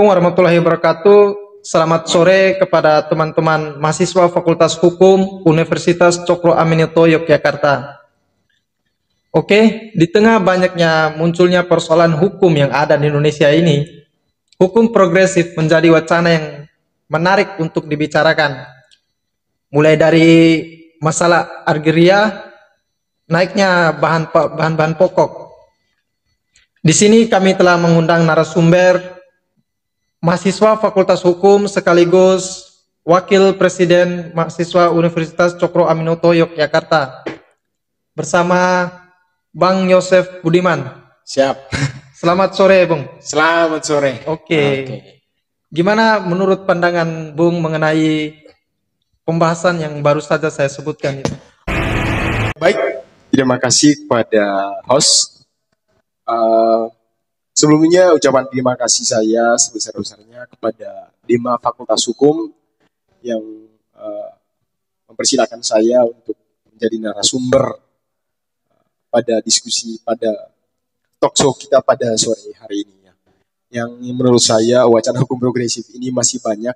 Assalamualaikum warahmatullahi wabarakatuh. Selamat sore kepada teman-teman mahasiswa Fakultas Hukum Universitas Cokro Aminoto Yogyakarta. Oke, di tengah banyaknya munculnya persoalan hukum yang ada di Indonesia ini, hukum progresif menjadi wacana yang menarik untuk dibicarakan. Mulai dari masalah agraria, naiknya bahan-bahan pokok. Di sini kami telah mengundang narasumber mahasiswa Fakultas Hukum sekaligus Wakil Presiden Mahasiswa Universitas Cokro Aminoto Yogyakarta bersama Bang Yosef Budiman. Siap. Selamat sore, Bung. Selamat sore. Oke. Gimana menurut pandangan Bung mengenai pembahasan yang baru saja saya sebutkan itu? Baik, terima kasih kepada host. Sebelumnya ucapan terima kasih saya sebesar-besarnya kepada Dema Fakultas Hukum yang mempersilahkan saya untuk menjadi narasumber pada diskusi pada talkshow kita pada sore hari ini. Yang menurut saya wacana hukum progresif ini masih banyak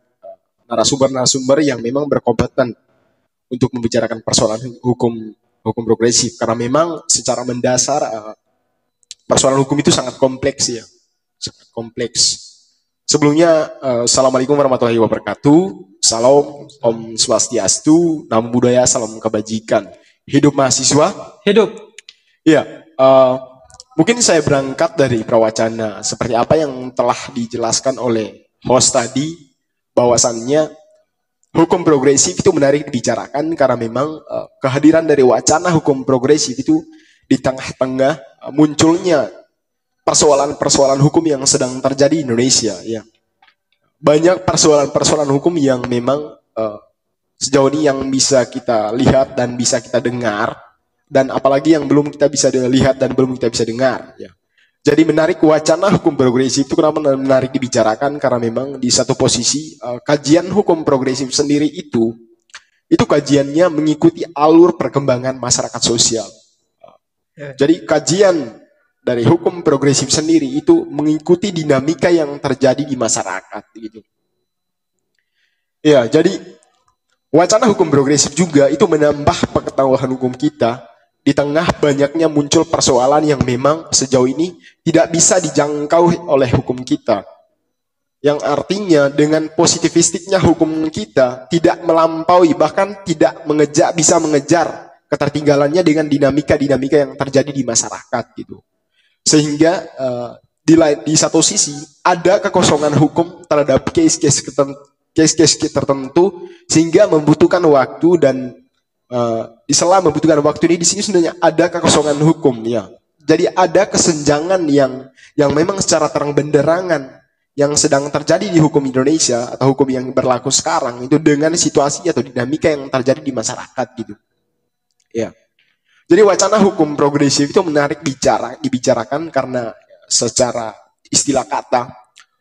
narasumber-narasumber yang memang berkompeten untuk membicarakan persoalan hukum progresif, karena memang secara mendasar persoalan hukum itu sangat kompleks ya, sangat kompleks. Sebelumnya, Assalamualaikum warahmatullahi wabarakatuh. Salam, Om Swastiastu, Namo Buddhaya, salam kebajikan. Hidup mahasiswa. Hidup. Ya, mungkin saya berangkat dari prawacana seperti apa yang telah dijelaskan oleh host tadi, bahwasannya hukum progresif itu menarik dibicarakan karena memang kehadiran dari wacana hukum progresif itu di tengah-tengah munculnya persoalan-persoalan hukum yang sedang terjadi di Indonesia. Ya, banyak persoalan-persoalan hukum yang memang sejauh ini yang bisa kita lihat dan bisa kita dengar, dan apalagi yang belum kita bisa lihat dan belum kita bisa dengar. Ya. Jadi menarik wacana hukum progresif itu kenapa menarik dibicarakan, karena memang di satu posisi kajian hukum progresif sendiri itu kajiannya mengikuti alur perkembangan masyarakat sosial. Jadi kajian dari hukum progresif sendiri itu mengikuti dinamika yang terjadi di masyarakat gitu. Ya, jadi wacana hukum progresif juga itu menambah pengetahuan hukum kita di tengah banyaknya muncul persoalan yang memang sejauh ini tidak bisa dijangkau oleh hukum kita. Yang artinya dengan positivistiknya hukum kita tidak melampaui, bahkan tidak bisa mengejar ketertinggalannya dengan dinamika-dinamika yang terjadi di masyarakat gitu. Sehingga di satu sisi ada kekosongan hukum terhadap case-case tertentu sehingga membutuhkan waktu, dan di sela membutuhkan waktu ini di sini sebenarnya ada kekosongan hukum ya. Jadi ada kesenjangan yang memang secara terang benderangan yang sedang terjadi di hukum Indonesia atau hukum yang berlaku sekarang itu dengan situasi atau dinamika yang terjadi di masyarakat gitu. Ya. Jadi wacana hukum progresif itu menarik dibicarakan karena secara istilah kata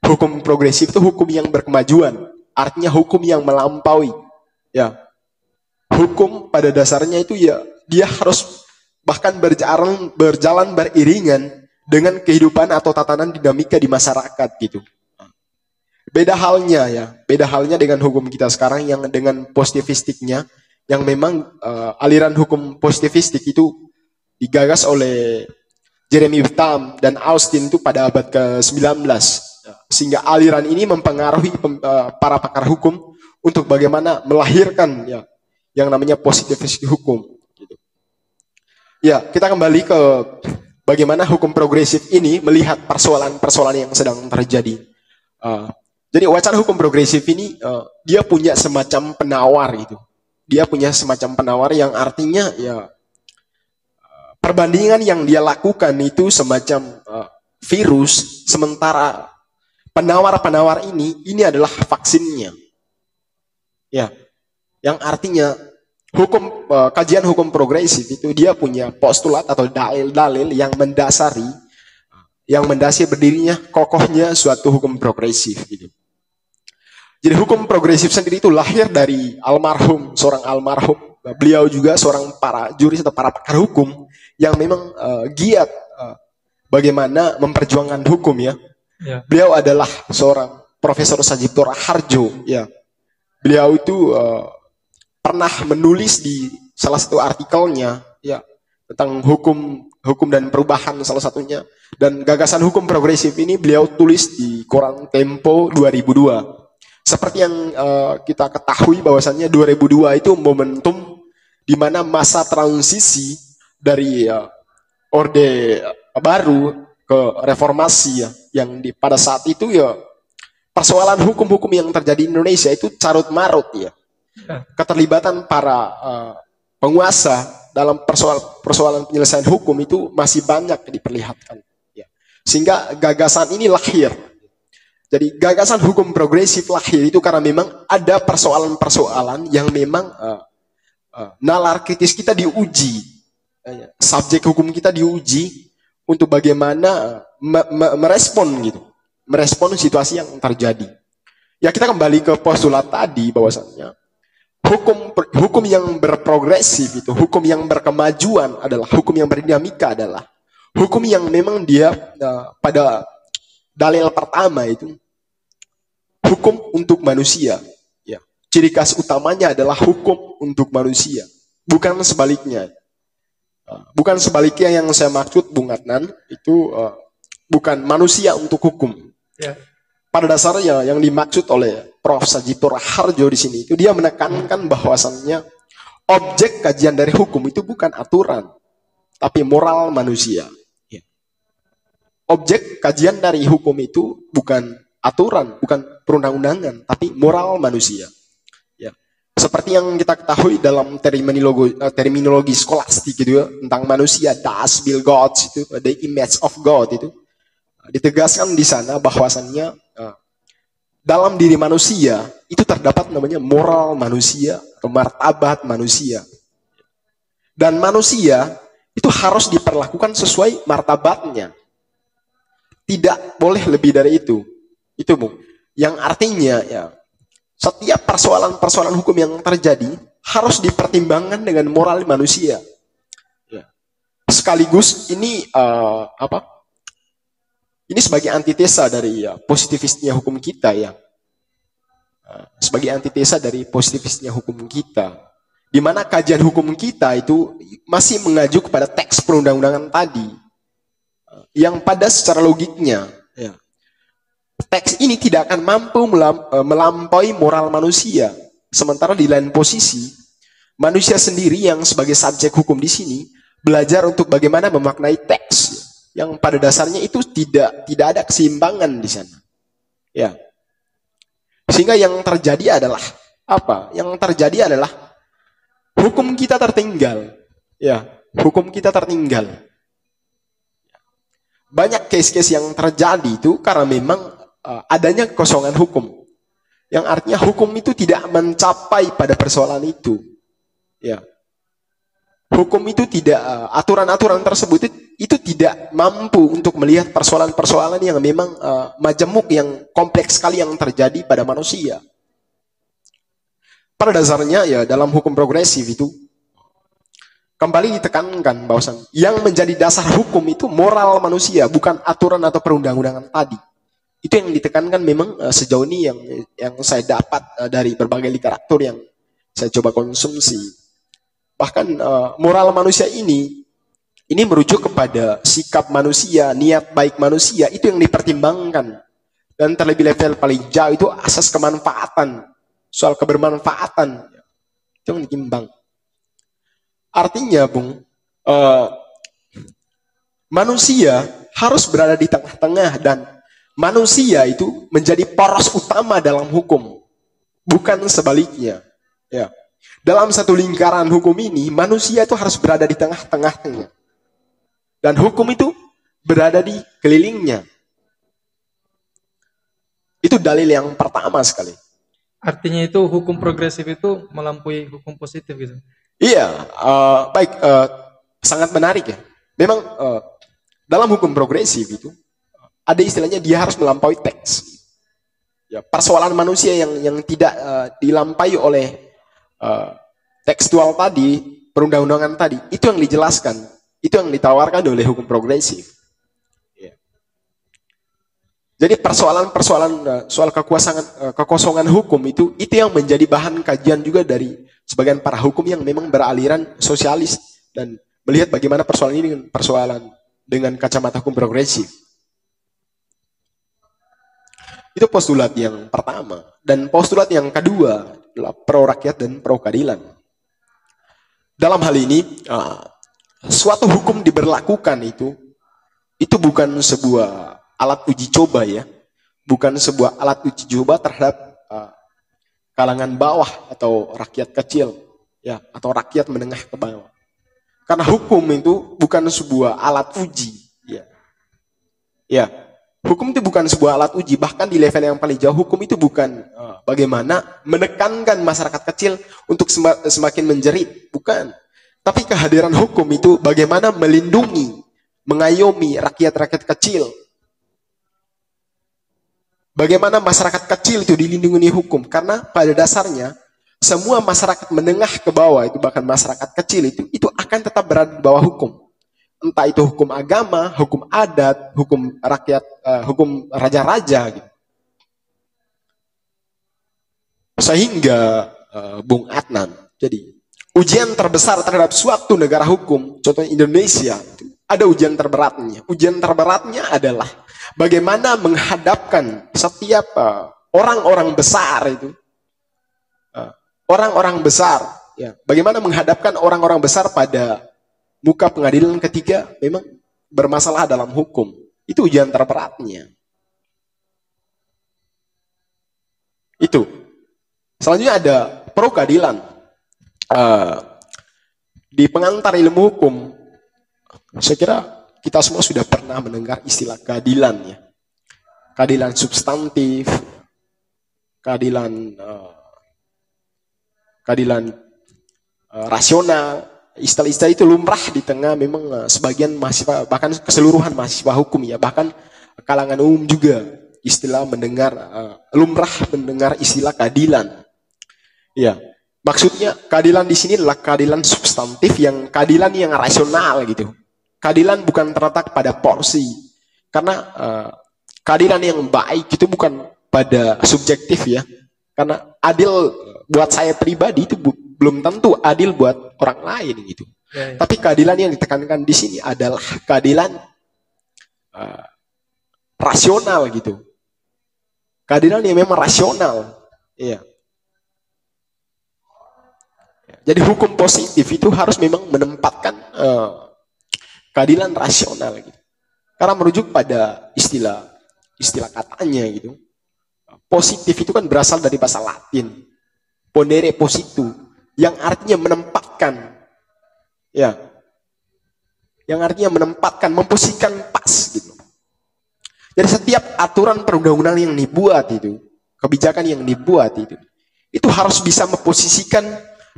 hukum progresif itu hukum yang berkemajuan, artinya hukum yang melampaui. Ya. Hukum pada dasarnya itu ya dia harus bahkan berjalan beriringan dengan kehidupan atau tatanan dinamika di masyarakat gitu. Beda halnya dengan hukum kita sekarang yang dengan positivistiknya, yang memang aliran hukum positivistik itu digagas oleh Jeremy Bentham dan Austin itu pada abad ke-19. Sehingga aliran ini mempengaruhi para pakar hukum untuk bagaimana melahirkan ya yang namanya positivistik hukum. Gitu. Ya, kita kembali ke bagaimana hukum progresif ini melihat persoalan-persoalan yang sedang terjadi. Jadi wacana hukum progresif ini dia punya semacam penawar gitu. Dia punya semacam penawar yang artinya ya perbandingan yang dia lakukan itu semacam virus, sementara penawar-penawar ini adalah vaksinnya. Ya. Yang artinya kajian hukum progresif itu dia punya postulat atau dalil-dalil yang mendasari berdirinya kokohnya suatu hukum progresif gitu. Jadi hukum progresif sendiri itu lahir dari seorang almarhum. Beliau juga seorang para juris atau para pakar hukum yang memang giat bagaimana memperjuangkan hukum ya. Beliau adalah seorang Profesor Sajipto Raharjo. Ya, beliau itu pernah menulis di salah satu artikelnya ya tentang hukum dan perubahan salah satunya, dan gagasan hukum progresif ini beliau tulis di koran Tempo 2002. Seperti yang kita ketahui bahwasannya 2002 itu momentum di mana masa transisi dari orde baru ke reformasi ya, yang pada saat itu ya persoalan hukum-hukum yang terjadi di Indonesia itu carut marut ya. Keterlibatan para penguasa dalam persoalan penyelesaian hukum itu masih banyak diperlihatkan ya. Sehingga gagasan ini lahir. Jadi gagasan hukum progresif lahir itu karena memang ada persoalan-persoalan yang memang nalar kritis kita diuji, subjek hukum kita diuji untuk bagaimana merespon situasi yang terjadi. Ya, kita kembali ke postulat tadi bahwasannya hukum yang berprogresif itu, hukum yang berkemajuan adalah hukum yang berdinamika, adalah hukum yang memang dia pada dalil pertama itu hukum untuk manusia. Ya, ciri khas utamanya adalah hukum untuk manusia, bukan sebaliknya. Bukan sebaliknya yang saya maksud, Bung Adnan, itu bukan manusia untuk hukum. Ya. Pada dasarnya yang dimaksud oleh Prof. Sajipto Raharjo di sini itu dia menekankan bahwasannya objek kajian dari hukum itu bukan aturan, tapi moral manusia. Ya. Objek kajian dari hukum itu bukan aturan, bukan perundang-undangan, tapi moral manusia. Ya. Seperti yang kita ketahui dalam terminologi skolastik gitu ya, tentang manusia, das Bill Gods itu, the image of God itu ditegaskan di sana bahwasannya dalam diri manusia itu terdapat namanya moral manusia atau martabat manusia. Dan manusia itu harus diperlakukan sesuai martabatnya. Tidak boleh lebih dari itu. Itu Bung. Yang artinya ya setiap persoalan-persoalan hukum yang terjadi harus dipertimbangkan dengan moral manusia. Ya. Sekaligus ini ini sebagai antitesa dari positivisnya hukum kita ya. Sebagai antitesa dari positivisnya hukum kita. Di mana kajian hukum kita itu masih mengacu kepada teks perundang-undangan tadi. Yang pada secara logiknya ya, teks ini tidak akan mampu melampaui moral manusia. Sementara di lain posisi, manusia sendiri yang sebagai subjek hukum di sini belajar untuk bagaimana memaknai teks yang pada dasarnya itu tidak ada keseimbangan di sana. Ya. Sehingga yang terjadi adalah apa? Yang terjadi adalah hukum kita tertinggal. Ya, hukum kita tertinggal. Banyak case-case yang terjadi itu karena memang adanya kekosongan hukum. Yang artinya hukum itu tidak mencapai pada persoalan itu. Ya. Hukum itu tidak, aturan-aturan tersebut itu tidak mampu untuk melihat persoalan-persoalan yang memang majemuk, yang kompleks sekali yang terjadi pada manusia. Pada dasarnya ya dalam hukum progresif itu kembali ditekankan bahwasan yang menjadi dasar hukum itu moral manusia, bukan aturan atau perundang-undangan tadi. Itu yang ditekankan memang sejauh ini yang saya dapat dari berbagai literatur yang saya coba konsumsi. Bahkan moral manusia ini merujuk kepada sikap manusia, niat baik manusia, itu yang dipertimbangkan. Dan terlebih level paling jauh itu asas kemanfaatan, soal kebermanfaatan, itu yang ditimbang. Artinya, Bung, manusia harus berada di tengah-tengah dan manusia itu menjadi poros utama dalam hukum, bukan sebaliknya. Ya. Dalam satu lingkaran hukum ini, manusia itu harus berada di tengah-tengahnya. Dan hukum itu berada di kelilingnya. Itu dalil yang pertama sekali. Artinya itu hukum progresif itu melampaui hukum positif gitu. Iya, baik, sangat menarik ya. Memang dalam hukum progresif itu ada istilahnya dia harus melampaui teks. Ya, persoalan manusia yang tidak dilampaui oleh tekstual tadi, perundang-undangan tadi, itu yang dijelaskan, itu yang ditawarkan oleh hukum progresif. Ya. Jadi soal kekosongan hukum itu yang menjadi bahan kajian juga dari sebagian para hukum yang memang beraliran sosialis dan melihat bagaimana persoalan ini dengan kacamata hukum progresif. Itu postulat yang pertama. Dan postulat yang kedua adalah pro rakyat dan pro keadilan. Dalam hal ini, suatu hukum diberlakukan itu bukan sebuah alat uji coba ya, bukan sebuah alat uji coba terhadap kalangan bawah atau rakyat kecil ya, atau rakyat menengah ke bawah. Karena hukum itu bukan sebuah alat uji ya. Hukum itu bukan sebuah alat uji, bahkan di level yang paling jauh hukum itu bukan bagaimana menekankan masyarakat kecil untuk semakin menjerit, bukan. Tapi kehadiran hukum itu bagaimana melindungi, mengayomi rakyat-rakyat kecil. Bagaimana masyarakat kecil itu dilindungi hukum, karena pada dasarnya semua masyarakat menengah ke bawah itu, bahkan masyarakat kecil itu akan tetap berada di bawah hukum. Entah itu hukum agama, hukum adat, hukum rakyat, hukum raja-raja gitu. Sehingga Bung Adnan, jadi ujian terbesar terhadap suatu negara hukum, contohnya Indonesia, ada ujian terberatnya. Ujian terberatnya adalah bagaimana menghadapkan setiap orang-orang besar itu, orang-orang besar, ya, bagaimana menghadapkan orang-orang besar pada muka pengadilan ketika memang bermasalah dalam hukum. Itu ujian terberatnya. Itu. Selanjutnya ada pro keadilan. Di pengantar ilmu hukum, saya kira kita semua sudah pernah mendengar istilah keadilan ya. Keadilan substantif, keadilan rasional. Istilah-istilah itu lumrah di tengah memang sebagian mahasiswa, bahkan keseluruhan mahasiswa hukum ya, bahkan kalangan umum juga istilah lumrah mendengar istilah keadilan. Ya, maksudnya keadilan di sini adalah keadilan substantif, keadilan yang rasional gitu. Keadilan bukan terletak pada porsi, karena keadilan yang baik itu bukan pada subjektif ya. Karena adil buat saya pribadi itu belum tentu adil buat orang lain gitu. Ya. Tapi keadilan yang ditekankan di sini adalah keadilan rasional gitu. Keadilan yang memang rasional. Iya. Jadi hukum positif itu harus memang menempatkan keadilan rasional gitu. Karena merujuk pada istilah katanya gitu. Positif itu kan berasal dari bahasa Latin. Ponere positu, yang artinya menempatkan, ya, yang artinya menempatkan, memposisikan pas gitu. Jadi setiap aturan perundang-undangan yang dibuat itu, kebijakan yang dibuat itu harus bisa memposisikan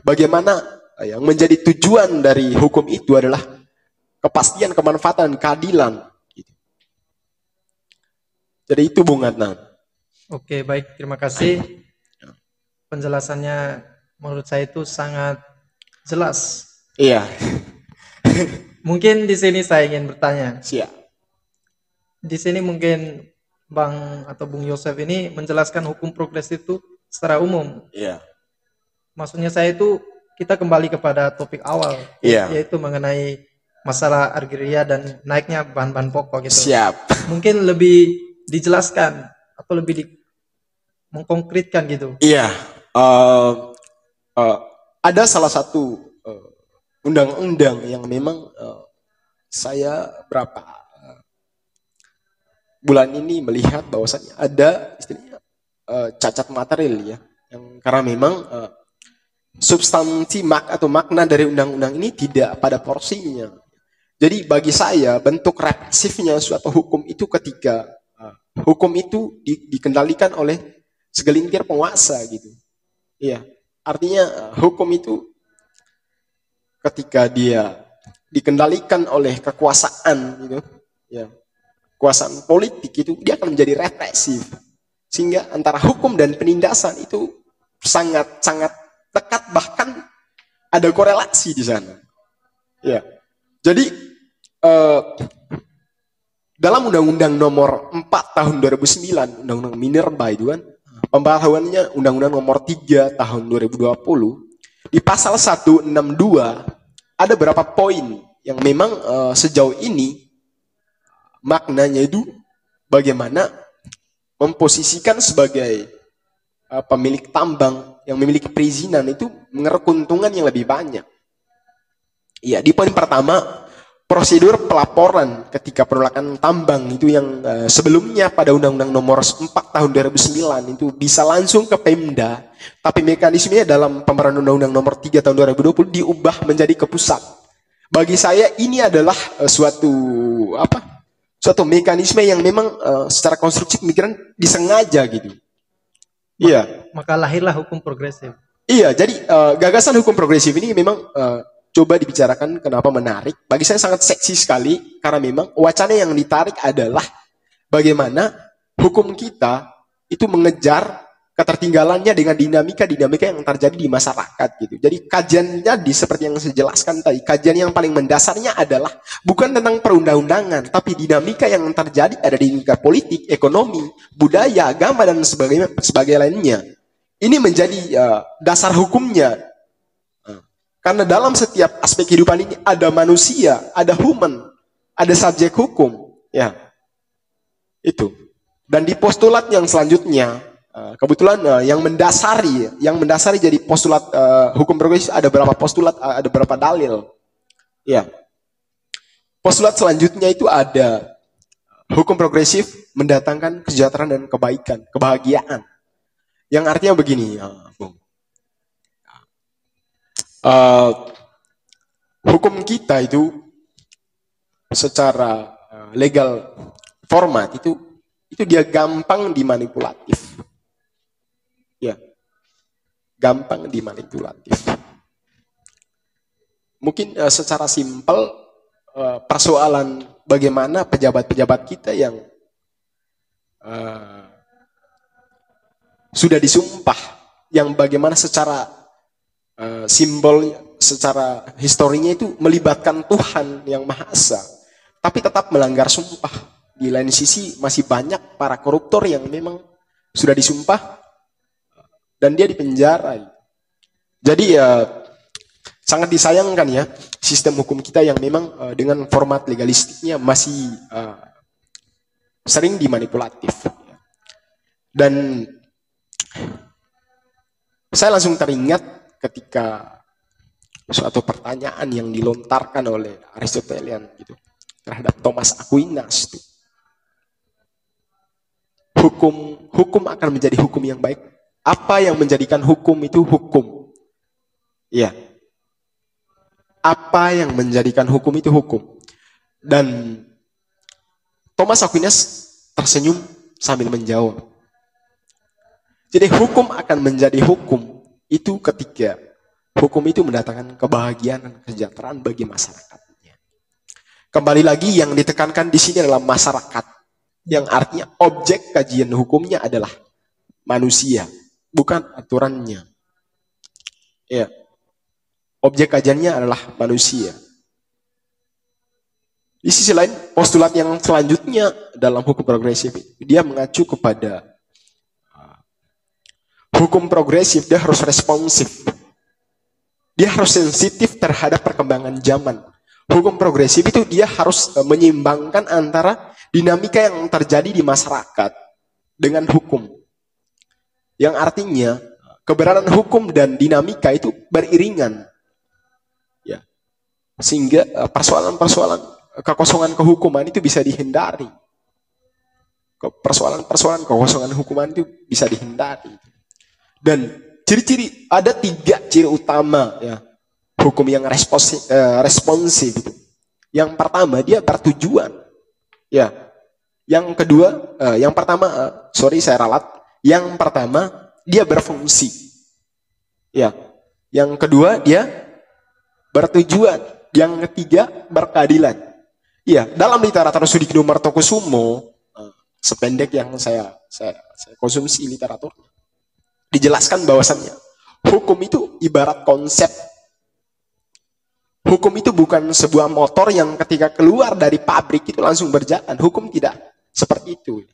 bagaimana yang menjadi tujuan dari hukum itu adalah kepastian, kemanfaatan, keadilan. Gitu. Jadi itu Bung Adnan. Oke, baik, terima kasih. Penjelasannya menurut saya itu sangat jelas. Iya. Mungkin di sini saya ingin bertanya. Siap. Di sini mungkin Bang atau Bung Yosef ini menjelaskan hukum progresif itu secara umum. Iya. Maksudnya saya itu kita kembali kepada topik awal, yaitu mengenai masalah agraria dan naiknya bahan-bahan pokok gitu. Siap. Mungkin lebih dijelaskan atau lebih mengkonkretkan gitu. Iya. Ada salah satu undang-undang yang memang saya berapa bulan ini melihat bahwasannya ada istilahnya cacat material ya, yang karena memang substansi atau makna dari undang-undang ini tidak pada porsinya. Jadi bagi saya bentuk represifnya suatu hukum itu ketika hukum itu dikendalikan oleh segelintir penguasa gitu. Iya, artinya hukum itu ketika dia dikendalikan oleh kekuasaan gitu, ya, kekuasaan politik itu dia akan menjadi represif. Sehingga antara hukum dan penindasan itu sangat dekat, bahkan ada korelasi di sana. Ya. Jadi dalam Undang-Undang Nomor 4 Tahun 2009, Undang-Undang Minerba itu kan, pembaharuannya Undang-Undang Nomor 3 Tahun 2020, di pasal 162 ada beberapa poin yang memang sejauh ini maknanya itu bagaimana memposisikan sebagai pemilik tambang yang memiliki perizinan itu mengeruk keuntungan yang lebih banyak. Iya, di poin pertama, prosedur pelaporan ketika penolakan tambang itu yang sebelumnya pada Undang-Undang Nomor 4 Tahun 2009 itu bisa langsung ke Pemda, tapi mekanismenya dalam pembaruan Undang-Undang Nomor 3 Tahun 2020 diubah menjadi ke pusat. Bagi saya ini adalah suatu mekanisme yang memang secara konstruksi pemikiran disengaja gitu. Iya. Maka lahirlah hukum progresif. Iya, jadi gagasan hukum progresif ini memang coba dibicarakan kenapa menarik. Bagi saya sangat seksi sekali karena memang wacana yang ditarik adalah bagaimana hukum kita itu mengejar ketertinggalannya dengan dinamika-dinamika yang terjadi di masyarakat gitu. Jadi kajiannya seperti yang saya jelaskan tadi, kajian yang paling mendasarnya adalah bukan tentang perundang-undangan, tapi dinamika yang terjadi ada di dinamika politik, ekonomi, budaya, agama dan sebagainya lainnya. Ini menjadi dasar hukumnya. Karena dalam setiap aspek kehidupan ini ada manusia, ada human, ada subjek hukum, ya. Itu. Dan di postulat yang selanjutnya, kebetulan yang mendasari jadi postulat hukum progresif ada berapa postulat, ada berapa dalil. Ya. Postulat selanjutnya itu ada hukum progresif mendatangkan kesejahteraan dan kebaikan, kebahagiaan. Yang artinya begini, Bung. Hukum kita itu secara legal format itu dia gampang dimanipulatif. Ya. Gampang dimanipulatif. Mungkin secara simpel persoalan bagaimana pejabat-pejabat kita yang sudah disumpah, yang bagaimana secara simbol, secara historinya itu melibatkan Tuhan yang Maha Esa, tapi tetap melanggar sumpah. Di lain sisi masih banyak para koruptor yang memang sudah disumpah dan dia dipenjara. Jadi sangat disayangkan ya sistem hukum kita yang memang dengan format legalistiknya masih sering dimanipulatif. Dan saya langsung teringat ketika suatu pertanyaan yang dilontarkan oleh Aristotelian gitu terhadap Thomas Aquinas itu. Hukum akan menjadi hukum yang baik. Apa yang menjadikan hukum itu hukum? Iya. Apa yang menjadikan hukum itu hukum? Dan Thomas Aquinas tersenyum sambil menjawab. Jadi hukum akan menjadi hukum itu ketika hukum itu mendatangkan kebahagiaan dan kesejahteraan bagi masyarakatnya. Kembali lagi yang ditekankan di sini adalah masyarakat, yang artinya objek kajian hukumnya adalah manusia, bukan aturannya. Ya, objek kajiannya adalah manusia. Di sisi lain, postulat yang selanjutnya dalam hukum progresif, dia mengacu kepada hukum progresif, dia harus responsif. Dia harus sensitif terhadap perkembangan zaman. Hukum progresif itu dia harus menyeimbangkan antara dinamika yang terjadi di masyarakat dengan hukum. Yang artinya keberadaan hukum dan dinamika itu beriringan. Ya. Sehingga persoalan-persoalan kekosongan kehukuman itu bisa dihindari. Persoalan-persoalan kekosongan hukuman itu bisa dihindari. Dan ciri-ciri, ada 3 ciri utama ya hukum yang responsif itu. Yang pertama, dia bertujuan. Ya. Yang kedua, yang pertama, saya ralat. Yang pertama, dia berfungsi. Ya. Yang kedua, dia bertujuan. Yang ketiga, berkeadilan. Ya, dalam literatur Sudikno Martokusumo, sependek yang saya konsumsi literaturnya, dijelaskan bahwasannya hukum itu ibarat konsep. Hukum itu bukan sebuah motor yang ketika keluar dari pabrik itu langsung berjalan. Hukum tidak seperti itu.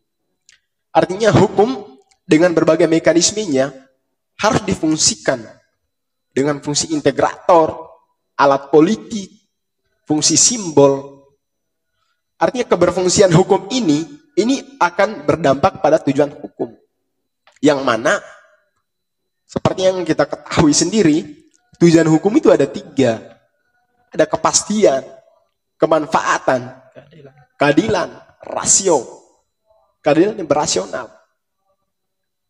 Artinya hukum dengan berbagai mekanismenya harus difungsikan dengan fungsi integrator, alat politik, fungsi simbol. Artinya keberfungsian hukum ini akan berdampak pada tujuan hukum. Yang mana, seperti yang kita ketahui sendiri, tujuan hukum itu ada 3. Ada kepastian, kemanfaatan, keadilan, rasio. Keadilan yang berasional.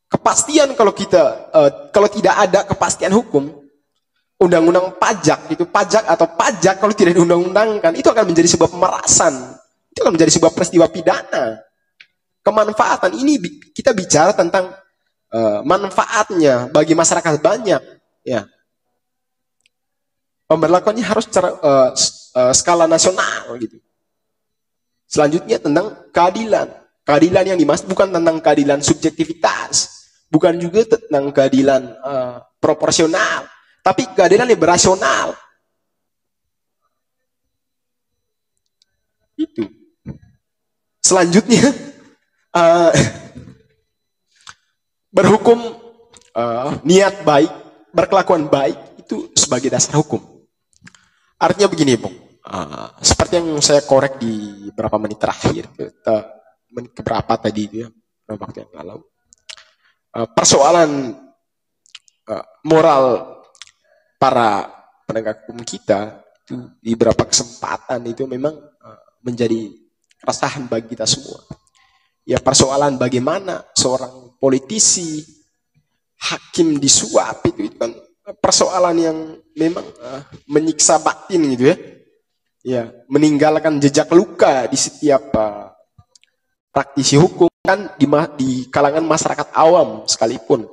Kepastian kalau tidak ada kepastian hukum, undang-undang pajak itu pajak kalau tidak diundang-undangkan itu akan menjadi sebuah pemerasan, itu akan menjadi sebuah peristiwa pidana. Kemanfaatan ini kita bicara tentang manfaatnya bagi masyarakat banyak, ya. Pemberlakuannya harus secara skala nasional gitu. Selanjutnya tentang keadilan. Keadilan yang dimaksud bukan tentang keadilan subjektivitas, bukan juga tentang keadilan proporsional, tapi keadilan yang berasional. Itu. Selanjutnya berhukum niat baik, berkelakuan baik itu sebagai dasar hukum. Artinya begini, Bung. Seperti yang saya korek di beberapa menit terakhir, menit keberapa tadi itu ya, beberapa waktu yang lalu. Persoalan moral para penegak hukum kita itu di beberapa kesempatan itu memang menjadi keresahan bagi kita semua. Ya, persoalan bagaimana seorang politisi, hakim disuap itu kan persoalan yang memang menyiksa batin gitu ya. Ya, meninggalkan jejak luka di setiap praktisi hukum kan di kalangan masyarakat awam sekalipun.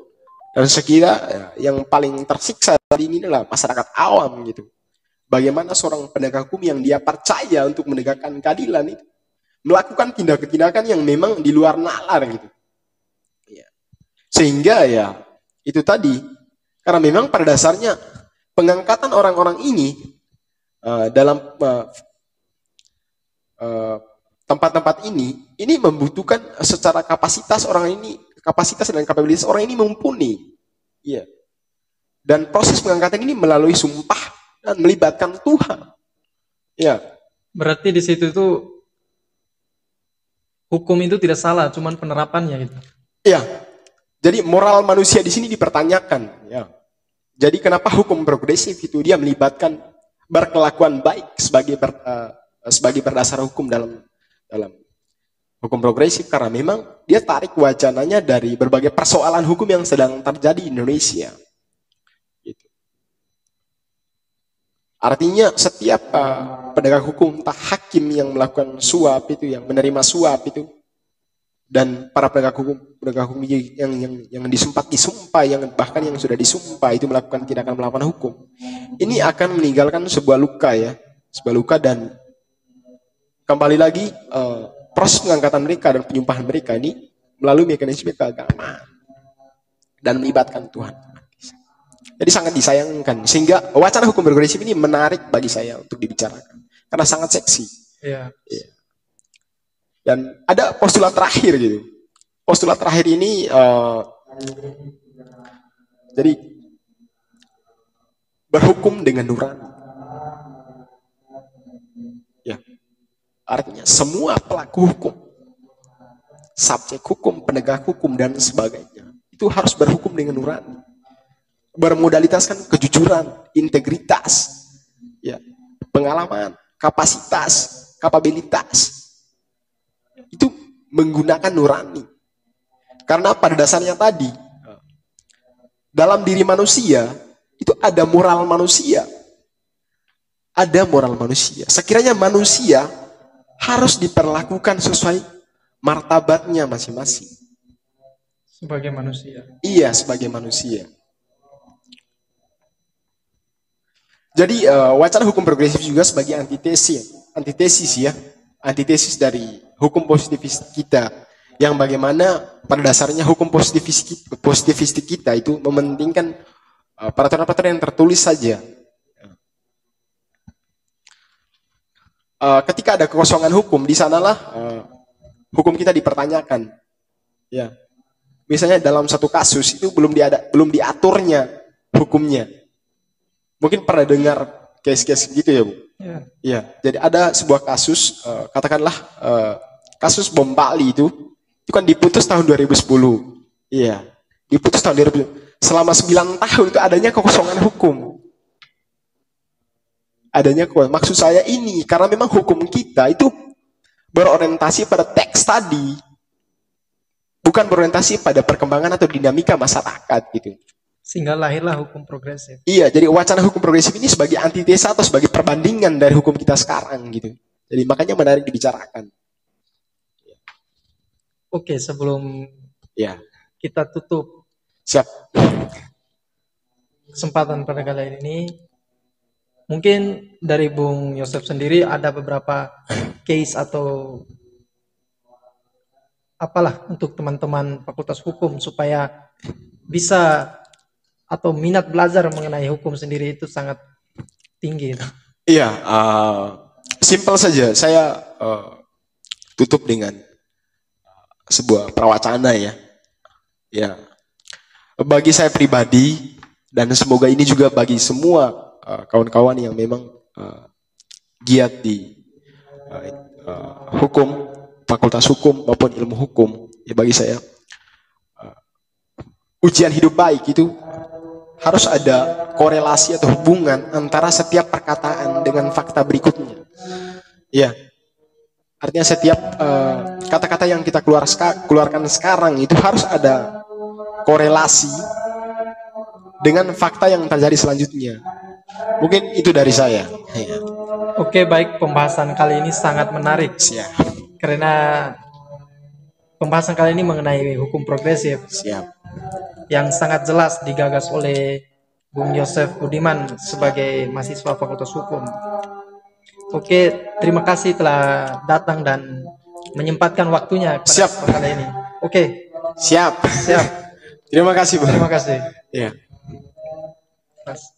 Dan sekira yang paling tersiksa tadi ini adalah masyarakat awam gitu. Bagaimana seorang penegak hukum yang dia percaya untuk menegakkan keadilan itu melakukan tindakan-tindakan yang memang di luar nalar gitu. Ya. Sehingga ya itu tadi, karena memang pada dasarnya pengangkatan orang-orang ini dalam tempat-tempat ini membutuhkan secara kapasitas dan kapabilitas orang ini mumpuni. Iya. Dan proses pengangkatan ini melalui sumpah dan melibatkan Tuhan. Ya. Berarti di situ tuh hukum itu tidak salah, cuman penerapannya gitu. Iya. Jadi moral manusia di sini dipertanyakan, ya. Jadi kenapa hukum progresif itu dia melibatkan berkelakuan baik sebagai berdasar hukum dalam hukum progresif, karena memang dia tarik wacananya dari berbagai persoalan hukum yang sedang terjadi di Indonesia. Gitu. Artinya setiap penegak hukum, entah hakim yang melakukan suap itu, yang menerima suap itu, dan para penegak hukum yang disumpah, yang bahkan yang sudah disumpah itu melakukan tindakan melawan hukum, ini akan meninggalkan sebuah luka ya, sebuah luka. Dan kembali lagi proses pengangkatan mereka dan penyumpahan mereka ini melalui mekanisme keagamaan dan melibatkan Tuhan. Jadi sangat disayangkan, sehingga wacana hukum progresif ini menarik bagi saya untuk dibicarakan karena sangat seksi. Iya. Yeah. Dan ada postulat terakhir gitu. Postulat terakhir ini jadi berhukum dengan nurani. Ya. Artinya semua pelaku hukum, subjek hukum, penegak hukum dan sebagainya itu harus berhukum dengan nurani. Bermodalitaskan kejujuran, integritas, ya, pengalaman, kapasitas, kapabilitas. Itu menggunakan nurani. Karena pada dasarnya tadi, dalam diri manusia, itu ada moral manusia. Ada moral manusia. Sekiranya manusia harus diperlakukan sesuai martabatnya masing-masing. Sebagai manusia. Iya, sebagai manusia. Jadi wacana hukum progresif juga sebagai antitesis dari hukum positivis kita, yang bagaimana pada dasarnya hukum positivis kita itu mementingkan peraturan-peraturan yang tertulis saja. ketika ada kekosongan hukum, di sanalah hukum kita dipertanyakan. Ya, misalnya dalam satu kasus itu belum diaturnya hukumnya. Mungkin pernah dengar case-case gitu ya, Bu? Ya. Iya. Jadi ada sebuah kasus, katakanlah kasus bom Bali itu kan diputus tahun 2010. Iya, diputus tahun 2010. Selama 9 tahun itu adanya kekosongan hukum. Maksud saya ini karena memang hukum kita itu berorientasi pada teks tadi, bukan berorientasi pada perkembangan atau dinamika masyarakat gitu. Sehingga lahirlah hukum progresif. Iya, jadi wacana hukum progresif ini sebagai antitesa atau sebagai perbandingan dari hukum kita sekarang gitu. Jadi makanya menarik dibicarakan. Oke, sebelum Ya, kita tutup siap. kesempatan pada kali ini, mungkin dari Bung Yosef sendiri ada beberapa case atau apalah untuk teman-teman Fakultas Hukum supaya bisa atau minat belajar mengenai hukum sendiri itu sangat tinggi. Iya, simpel saja. Saya tutup dengan sebuah prawacana ya. Ya, bagi saya pribadi dan semoga ini juga bagi semua kawan-kawan yang memang giat di hukum, fakultas hukum maupun ilmu hukum, ya bagi saya ujian hidup baik itu harus ada korelasi atau hubungan antara setiap perkataan dengan fakta berikutnya. Ya, artinya setiap kata-kata yang kita keluarkan sekarang itu harus ada korelasi dengan fakta yang terjadi selanjutnya. Mungkin itu dari saya. Ya. Oke, baik, pembahasan kali ini sangat menarik. Siap. Karena pembahasan kali ini mengenai hukum progresif. Siap. Yang sangat jelas digagas oleh Bung Yosef Budiman sebagai mahasiswa Fakultas Hukum. Oke, terima kasih telah datang dan menyempatkan waktunya pada Siap. kesempatan kali ini. Oke. Siap. Siap. Terima kasih, Bang. Terima kasih. Ya. Mas.